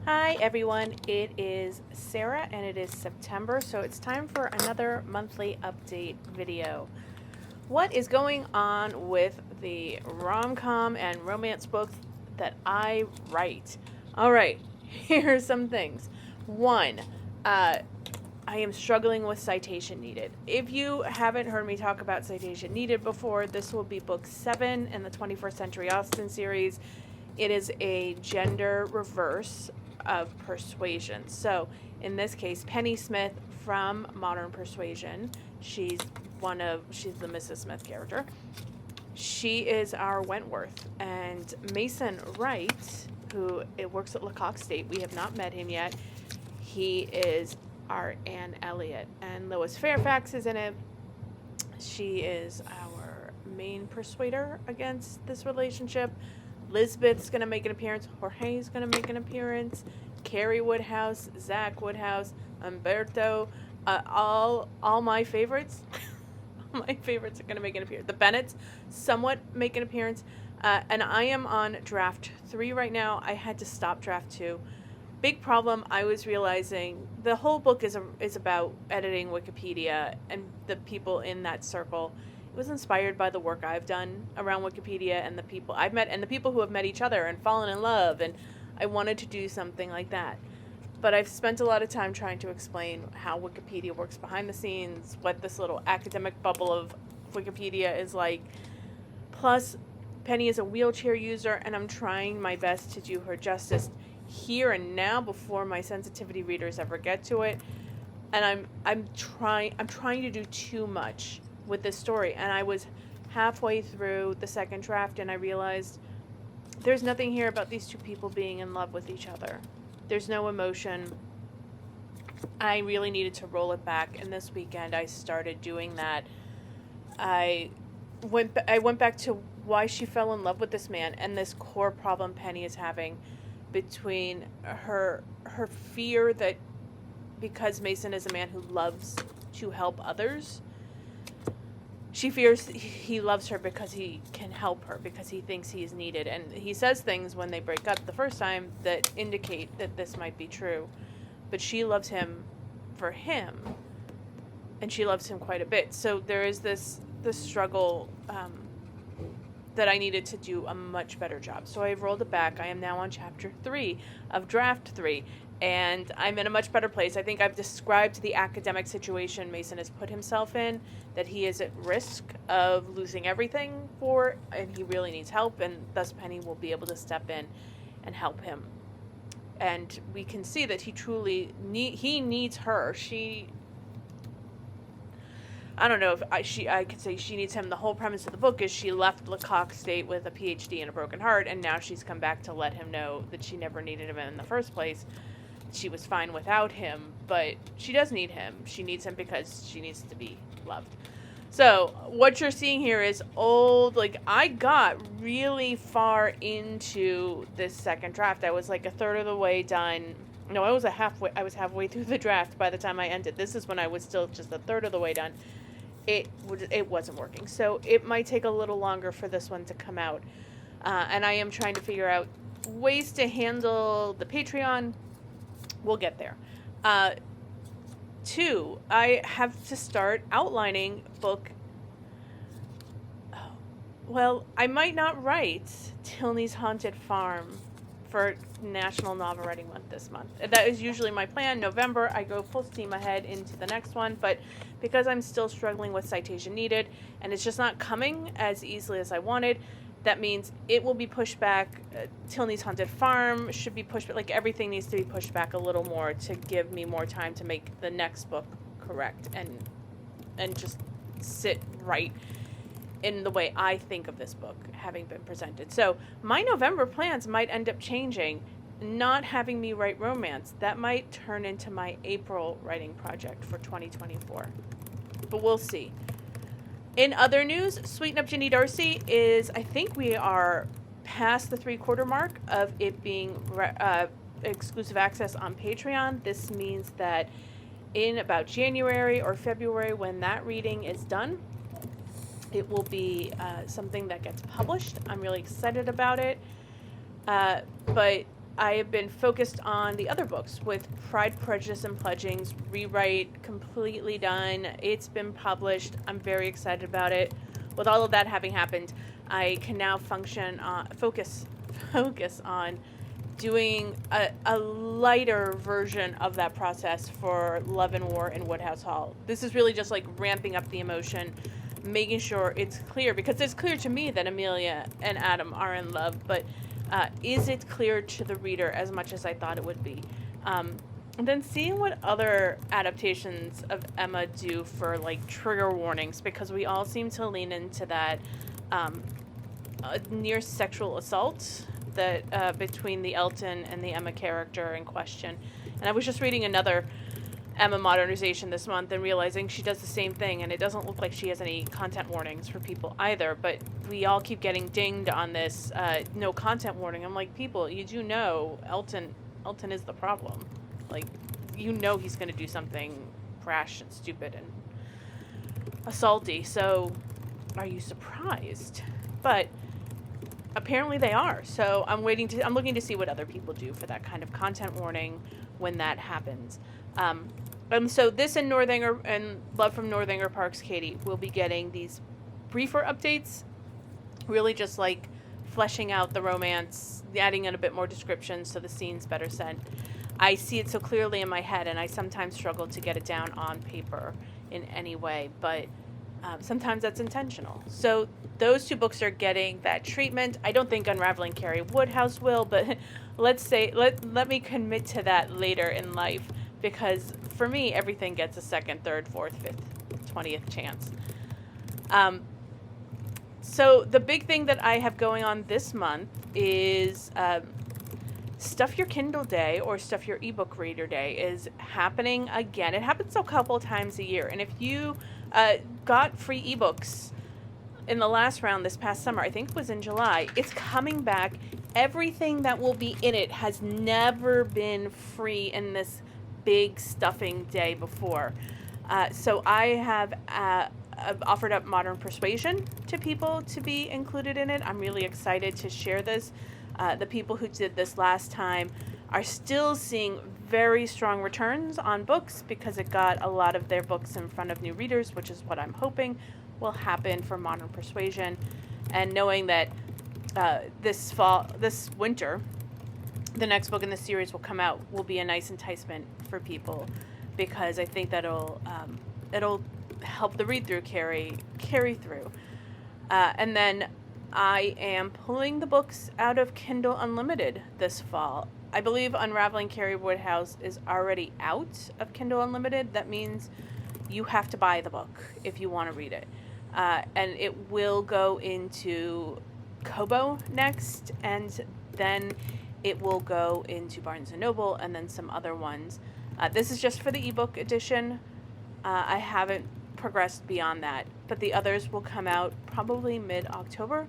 Hi everyone, it is Sarah and it is September, so it's time for another monthly update video. What is going on with the rom-com and romance books that I write? Alright, here's some things. One, I am struggling with citation needed. If you haven't heard me talk about citation needed before, this will be book 7 in the 21st Century Austen series. It is a gender reverse of Persuasion. So in this case, Penny Smith from Modern Persuasion, she's the Mrs. Smith character. She is our Wentworth, and Mason Wright, who works at Lecoq State, we have not met him yet. He is our Anne Elliot, and Lois Fairfax is in it. She is our main persuader against this relationship. Lisbeth's going to make an appearance. Jorge's going to make an appearance. Carrie Woodhouse, Zach Woodhouse, Umberto, all my favorites. All my favorites are going to make an appearance. The Bennetts somewhat make an appearance. And I am on draft 3 right now. I had to stop draft 2. Big problem, I was realizing the whole book is about editing Wikipedia and the people in that circle. It was inspired by the work I've done around Wikipedia and the people I've met and the people who have met each other and fallen in love, and I wanted to do something like that. But I've spent a lot of time trying to explain how Wikipedia works behind the scenes, what this little academic bubble of Wikipedia is like. Plus, Penny is a wheelchair user, and I'm trying my best to do her justice here and now before my sensitivity readers ever get to it. And I'm trying to do too much with this story, and I was halfway through the second draft and I realized there's nothing here about these two people being in love with each other. There's no emotion. I really needed to roll it back, and this weekend I started doing that. I went back to why she fell in love with this man and this core problem Penny is having between her fear that because Mason is a man who loves to help others, she fears he loves her because he can help her, because he thinks he is needed. And he says things when they break up the first time that indicate that this might be true. But she loves him for him, and she loves him quite a bit. So there is this struggle that I needed to do a much better job. So I've rolled it back. I am now on chapter 3 of draft 3. And I'm in a much better place. I think I've described the academic situation Mason has put himself in, that he is at risk of losing everything and he really needs help, and thus Penny will be able to step in and help him. And we can see that he truly he needs her. I don't know if I could say she needs him. The whole premise of the book is she left Lecoq State with a PhD and a broken heart, and now she's come back to let him know that she never needed him in the first place. She was fine without him, but she does need him. She needs him because she needs to be loved. So what you're seeing here is I got really far into this second draft. I was like a third of the way done. No, I was halfway through the draft by the time I ended. This is when I was still just a third of the way done. It wasn't working. So it might take a little longer for this one to come out. And I am trying to figure out ways to handle the Patreon. We'll get there. 2, I have to start outlining book. Well, I might not write Tilney's Haunted Farm for National Novel Writing Month this month. That is usually my plan. November, I go full steam ahead into the next one, but because I'm still struggling with citation needed, and it's just not coming as easily as I wanted, that means it will be pushed back. Tilney's Haunted Farm should be pushed back. Like, everything needs to be pushed back a little more to give me more time to make the next book correct and just sit right in the way I think of this book having been presented. So my November plans might end up changing, not having me write romance. That might turn into my April writing project for 2024. But we'll see. In other news, Sweeten Up Ginny Darcy I think we are past the 3/4 mark of it being exclusive access on Patreon. This means that in about January or February, when that reading is done, it will be something that gets published. I'm really excited about it. But I have been focused on the other books with Pride, Prejudice, and Pledgings, rewrite, completely done. It's been published. I'm very excited about it. With all of that having happened, I can now focus on doing a lighter version of that process for Love and War in Woodhouse Hall. This is really just like ramping up the emotion, making sure it's clear, because it's clear to me that Amelia and Adam are in love, but is it clear to the reader as much as I thought it would be? And then seeing what other adaptations of Emma do for like trigger warnings, because we all seem to lean into that near sexual assault that between the Elton and the Emma character in question. And I was just reading another Emma modernization this month and realizing she does the same thing, and it doesn't look like she has any content warnings for people either, but we all keep getting dinged on this no content warning. I'm like, people, you do know Elton is the problem. Like, you know he's going to do something brash and stupid and assaulty, so are you surprised? But apparently they are, so I'm looking to see what other people do for that kind of content warning when that happens. And so this and Love from Northanger Parks, Katie, will be getting these briefer updates, really just like fleshing out the romance, adding in a bit more description so the scene's better set. I see it so clearly in my head, and I sometimes struggle to get it down on paper in any way, but sometimes that's intentional. So those two books are getting that treatment. I don't think Unraveling Carrie Woodhouse will, but let me commit to that later in life, because for me, everything gets a second, third, fourth, fifth, 20th chance. So the big thing that I have going on this month is Stuff Your Kindle Day or Stuff Your ebook reader day is happening again. It happens a couple times a year. And if you got free ebooks in the last round this past summer, I think it was in July, it's coming back. Everything that will be in it has never been free in this big stuffing day before. So I have offered up Modern Persuasion to people to be included in it. I'm really excited to share this. The people who did this last time are still seeing very strong returns on books because it got a lot of their books in front of new readers, which is what I'm hoping will happen for Modern Persuasion. And knowing that this winter, the next book in the series will come out, will be a nice enticement for people, because I think that it'll help the read-through carry through. And then I am pulling the books out of Kindle Unlimited this fall. I believe Unraveling Carrie Woodhouse is already out of Kindle Unlimited. That means you have to buy the book if you want to read it. And it will go into Kobo next, and then it will go into Barnes & Noble, and then some other ones. This is just for the ebook edition. I haven't progressed beyond that, but the others will come out probably mid-October.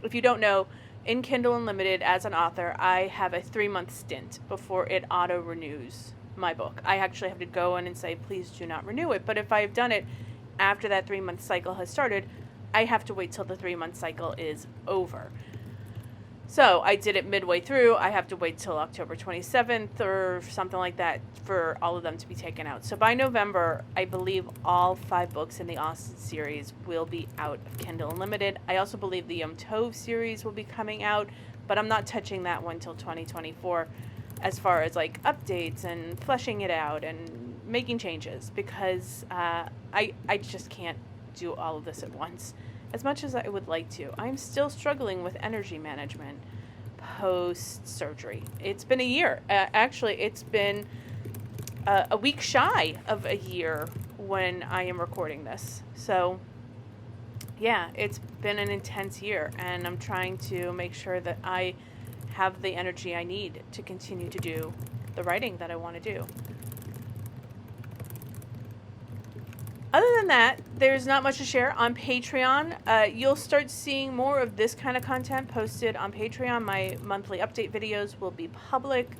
If you don't know, in Kindle Unlimited, as an author, I have a 3-month stint before it auto-renews my book. I actually have to go in and say, please do not renew it. But if I've done it after that 3-month cycle has started, I have to wait till the 3-month cycle is over. So I did it midway through. I have to wait till October 27th or something like that for all of them to be taken out. So by November, I believe all 5 books in the Austen series will be out of Kindle Unlimited. I also believe the Yom Tov series will be coming out, but I'm not touching that one till 2024 as far as like updates and fleshing it out and making changes, because I just can't do all of this at once. As much as I would like to, I'm still struggling with energy management post-surgery. It's been a year. Actually, it's been a week shy of a year when I am recording this. So, yeah, it's been an intense year, and I'm trying to make sure that I have the energy I need to continue to do the writing that I want to do. Other than that, there's not much to share on Patreon. You'll start seeing more of this kind of content posted on Patreon. My monthly update videos will be public.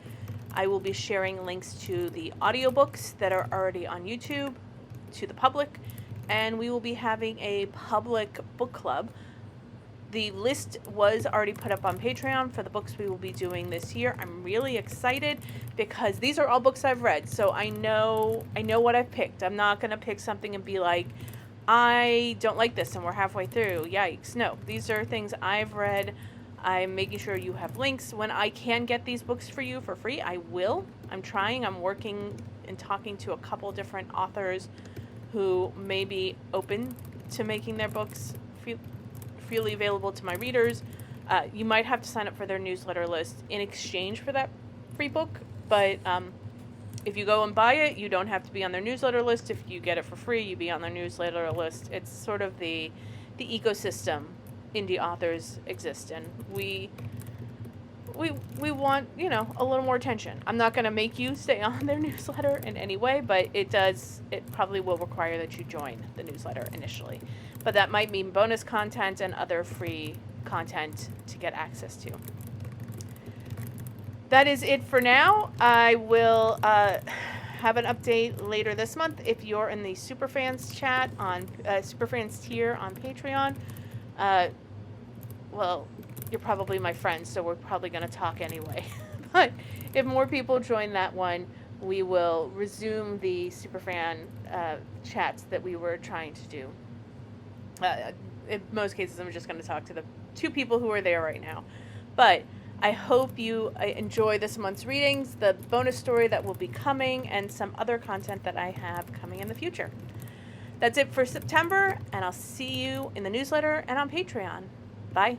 I will be sharing links to the audiobooks that are already on YouTube to the public. And we will be having a public book club The list was already put up on Patreon for the books we will be doing this year. I'm really excited because these are all books I've read, so I know what I've picked. I'm not going to pick something and be like, I don't like this and we're halfway through. Yikes. No, these are things I've read. I'm making sure you have links. When I can get these books for you for free, I will. I'm trying. I'm working and talking to a couple different authors who may be open to making their books freely available to my readers. You might have to sign up for their newsletter list in exchange for that free book, but if you go and buy it, you don't have to be on their newsletter list. If you get it for free, you be on their newsletter list. It's sort of the ecosystem indie authors exist in. We want, a little more attention. I'm not going to make you stay on their newsletter in any way, but it probably will require that you join the newsletter initially. But that might mean bonus content and other free content to get access to. That is it for now. I will have an update later this month. If you're in the Superfans chat on Superfans tier on Patreon, well, you're probably my friend, so we're probably going to talk anyway. But if more people join that one, we will resume the Superfan chats that we were trying to do. In most cases, I'm just going to talk to the 2 people who are there right now. But I hope you enjoy this month's readings, the bonus story that will be coming, and some other content that I have coming in the future. That's it for September, and I'll see you in the newsletter and on Patreon. Bye.